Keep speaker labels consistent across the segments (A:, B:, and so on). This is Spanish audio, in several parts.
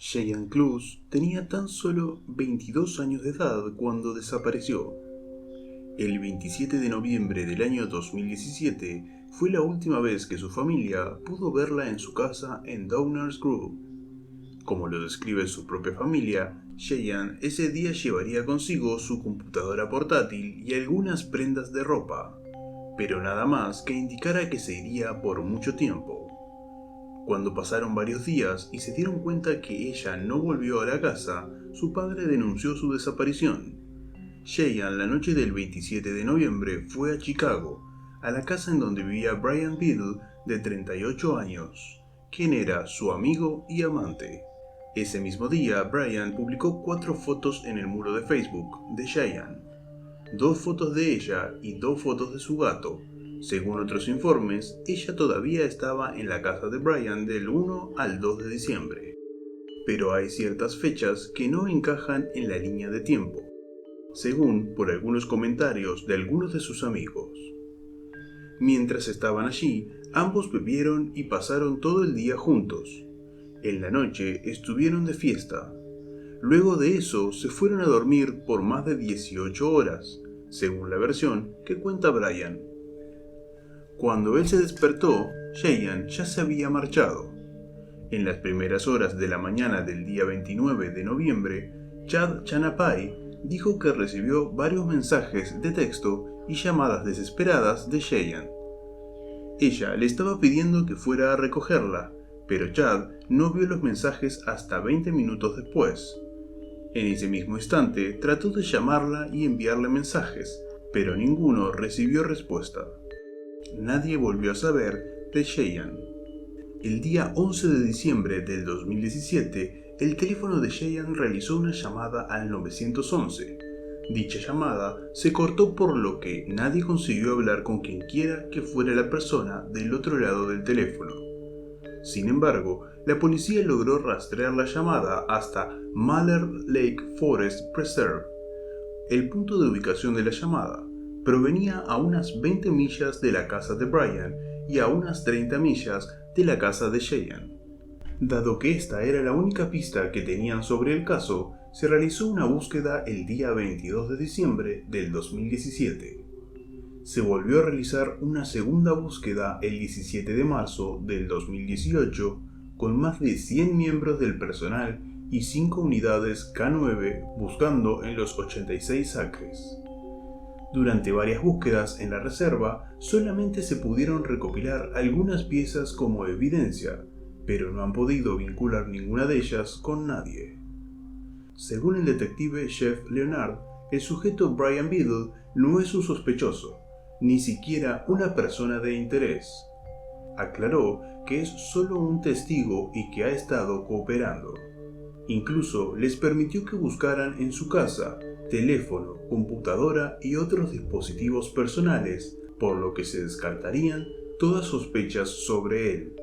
A: Cheyenne Close tenía tan solo 22 años de edad cuando desapareció. El 27 de noviembre del año 2017 fue la última vez que su familia pudo verla en su casa en Downers Grove. Como lo describe su propia familia, Cheyenne ese día llevaría consigo su computadora portátil y algunas prendas de ropa, pero nada más que indicara que se iría por mucho tiempo. Cuando pasaron varios días y se dieron cuenta que ella no volvió a la casa, su padre denunció su desaparición. Cheyenne la noche del 27 de noviembre fue a Chicago, a la casa en donde vivía Brian Biddle, de 38 años, quien era su amigo y amante. Ese mismo día, Brian publicó 4 fotos en el muro de Facebook de Cheyenne, 2 fotos de ella y 2 fotos de su gato. Según otros informes, ella todavía estaba en la casa de Brian del 1 al 2 de diciembre. Pero hay ciertas fechas que no encajan en la línea de tiempo, según por algunos comentarios de algunos de sus amigos. Mientras estaban allí, ambos bebieron y pasaron todo el día juntos. En la noche estuvieron de fiesta. Luego de eso se fueron a dormir por más de 18 horas, según la versión que cuenta Brian. Cuando él se despertó, Cheyenne ya se había marchado. En las primeras horas de la mañana del día 29 de noviembre, Chad Chanapai dijo que recibió varios mensajes de texto y llamadas desesperadas de Cheyenne. Ella le estaba pidiendo que fuera a recogerla, pero Chad no vio los mensajes hasta 20 minutos después. En ese mismo instante trató de llamarla y enviarle mensajes, pero ninguno recibió respuesta. Nadie volvió a saber de Cheyenne. El día 11 de diciembre del 2017, el teléfono de Cheyenne realizó una llamada al 911. Dicha llamada se cortó por lo que nadie consiguió hablar con quien quiera que fuera la persona del otro lado del teléfono. Sin embargo, la policía logró rastrear la llamada hasta Mahler Lake Forest Preserve. El punto de ubicación de la llamada provenía a unas 20 millas de la casa de Brian y a unas 30 millas de la casa de Cheyenne. Dado que esta era la única pista que tenían sobre el caso, se realizó una búsqueda el día 22 de diciembre del 2017. Se volvió a realizar una segunda búsqueda el 17 de marzo del 2018 con más de 100 miembros del personal y 5 unidades K9 buscando en los 86 acres. Durante varias búsquedas en la reserva, solamente se pudieron recopilar algunas piezas como evidencia, pero no han podido vincular ninguna de ellas con nadie. Según el detective Jeff Leonard, el sujeto Brian Biddle no es un sospechoso, ni siquiera una persona de interés. Aclaró que es solo un testigo y que ha estado cooperando. Incluso les permitió que buscaran en su casa teléfono, computadora y otros dispositivos personales, por lo que se descartarían todas sospechas sobre él.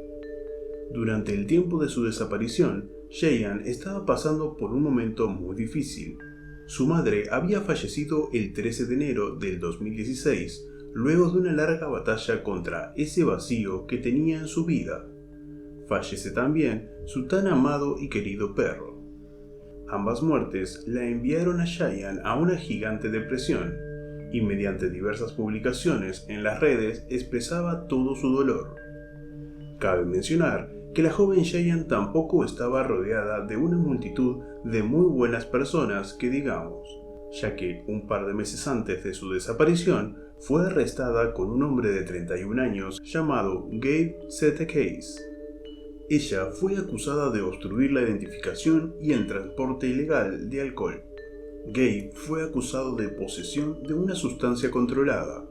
A: Durante el tiempo de su desaparición, Cheyenne estaba pasando por un momento muy difícil. Su madre había fallecido el 13 de enero del 2016, luego de una larga batalla contra ese vacío que tenía en su vida. Fallece también su tan amado y querido perro. Ambas muertes la enviaron a Cheyenne a una gigante depresión, y mediante diversas publicaciones en las redes expresaba todo su dolor. Cabe mencionar que la joven Cheyenne tampoco estaba rodeada de una multitud de muy buenas personas que digamos, ya que un par de meses antes de su desaparición fue arrestada con un hombre de 31 años llamado Gabe Case. Ella fue acusada de obstruir la identificación y el transporte ilegal de alcohol. Gabe fue acusado de posesión de una sustancia controlada.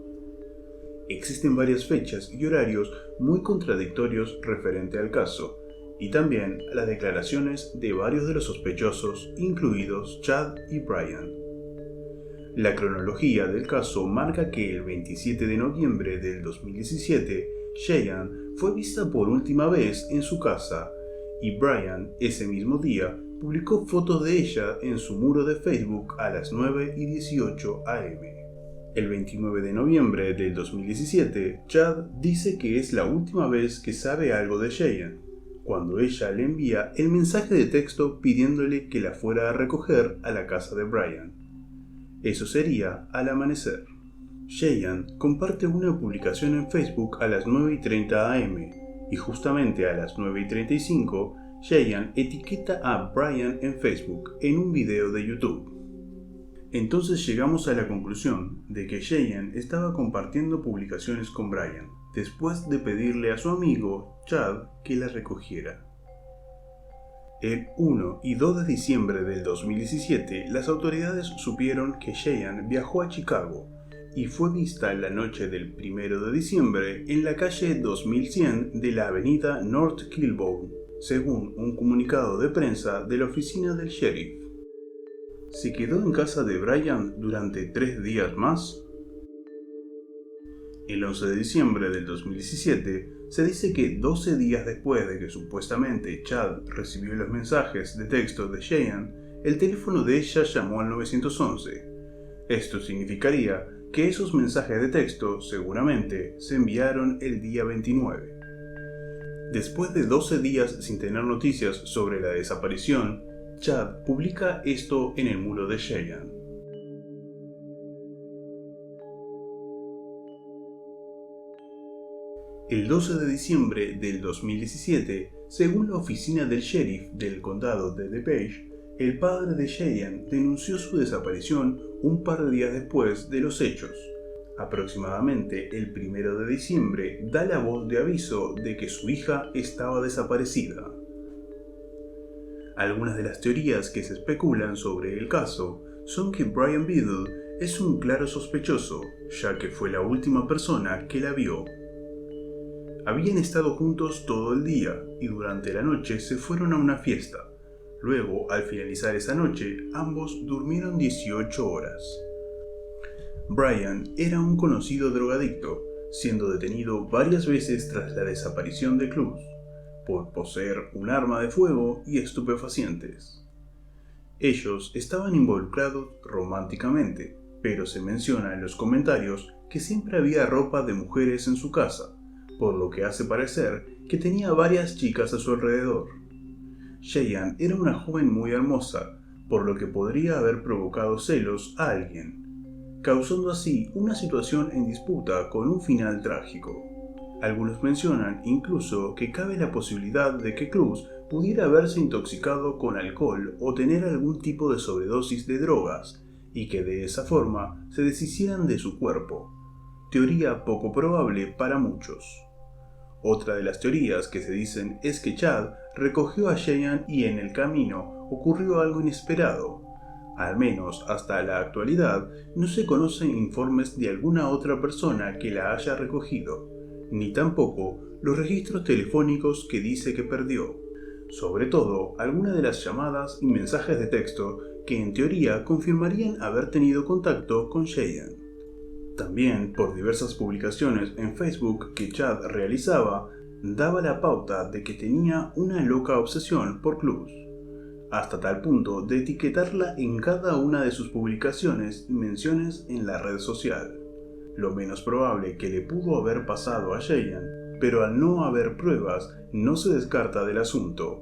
A: Existen varias fechas y horarios muy contradictorios referente al caso, y también las declaraciones de varios de los sospechosos, incluidos Chad y Brian. La cronología del caso marca que el 27 de noviembre del 2017, Cheyenne fue vista por última vez en su casa, y Brian, ese mismo día, publicó fotos de ella en su muro de Facebook a las 9:18 am. El 29 de noviembre del 2017, Chad dice que es la última vez que sabe algo de Cheyenne. cuando ella le envía el mensaje de texto pidiéndole que la fuera a recoger a la casa de Brian. Eso sería al amanecer. Cheyenne comparte una publicación en Facebook a las 9:30 am y justamente a las 9:35 Cheyenne etiqueta a Brian en Facebook en un video de YouTube. Entonces llegamos a la conclusión de que Cheyenne estaba compartiendo publicaciones con Brian, después de pedirle a su amigo Chad que la recogiera. El 1 y 2 de diciembre del 2017, las autoridades supieron que Cheyenne viajó a Chicago y fue vista la noche del 1 de diciembre en la calle 2100 de la avenida North Kilbourne, según un comunicado de prensa de la oficina del sheriff. ¿Se quedó en casa de Brian durante 3 días más? El 11 de diciembre del 2017 se dice que 12 días después de que supuestamente Chad recibió los mensajes de texto de Cheyenne, el teléfono de ella llamó al 911. Esto significaría que esos mensajes de texto seguramente se enviaron el día 29. Después de 12 días sin tener noticias sobre la desaparición, Chad publica esto en el muro de Cheyenne. El 12 de diciembre del 2017, según la oficina del sheriff del condado de DePage, el padre de Cheyenne denunció su desaparición un par de días después de los hechos. Aproximadamente el 1 de diciembre da la voz de aviso de que su hija estaba desaparecida. Algunas de las teorías que se especulan sobre el caso son que Brian Biddle es un claro sospechoso, ya que fue la última persona que la vio. Habían estado juntos todo el día y durante la noche se fueron a una fiesta. Luego, al finalizar esa noche, ambos durmieron 18 horas. Brian era un conocido drogadicto, siendo detenido varias veces tras la desaparición de Clues, por poseer un arma de fuego y estupefacientes. Ellos estaban involucrados románticamente, pero se menciona en los comentarios que siempre había ropa de mujeres en su casa, por lo que hace parecer que tenía varias chicas a su alrededor. Cheyenne era una joven muy hermosa, por lo que podría haber provocado celos a alguien, causando así una situación en disputa con un final trágico. Algunos mencionan incluso que cabe la posibilidad de que Clues pudiera haberse intoxicado con alcohol o tener algún tipo de sobredosis de drogas, y que de esa forma se deshicieran de su cuerpo. Teoría poco probable para muchos. Otra de las teorías que se dicen es que Chad recogió a Cheyenne y en el camino ocurrió algo inesperado. Al menos hasta la actualidad no se conocen informes de alguna otra persona que la haya recogido, ni tampoco los registros telefónicos que dice que perdió. Sobre todo, algunas de las llamadas y mensajes de texto que en teoría confirmarían haber tenido contacto con Cheyenne. También, por diversas publicaciones en Facebook que Chad realizaba, daba la pauta de que tenía una loca obsesión por Clues, hasta tal punto de etiquetarla en cada una de sus publicaciones y menciones en la red social. Lo menos probable que le pudo haber pasado a Cheyenne, pero al no haber pruebas, no se descarta del asunto,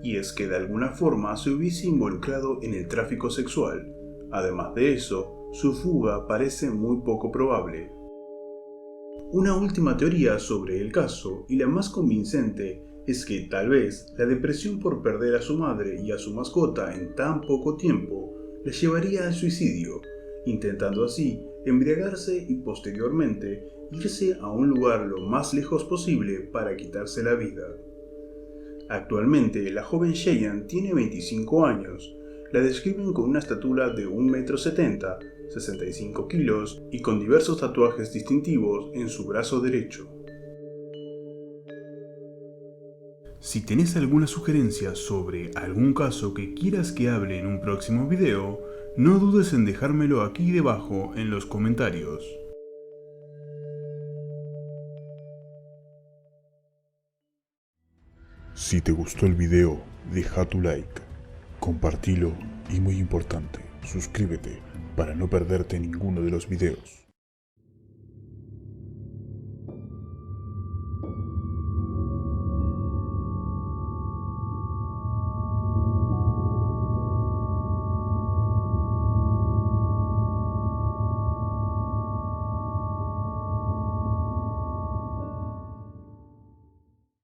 A: y es que de alguna forma se hubiese involucrado en el tráfico sexual. Además de eso, su fuga parece muy poco probable. Una última teoría sobre el caso, y la más convincente, es que tal vez la depresión por perder a su madre y a su mascota en tan poco tiempo la llevaría al suicidio, intentando así embriagarse y posteriormente irse a un lugar lo más lejos posible para quitarse la vida. Actualmente la joven Cheyenne tiene 25 años. La describen con una estatura de 1,70 m, 65 kilos y con diversos tatuajes distintivos en su brazo derecho. Si tenés alguna sugerencia sobre algún caso que quieras que hable en un próximo video, no dudes en dejármelo aquí debajo en los comentarios.
B: Si te gustó el video, deja tu like, compartilo y muy importante, suscríbete para no perderte ninguno de los videos.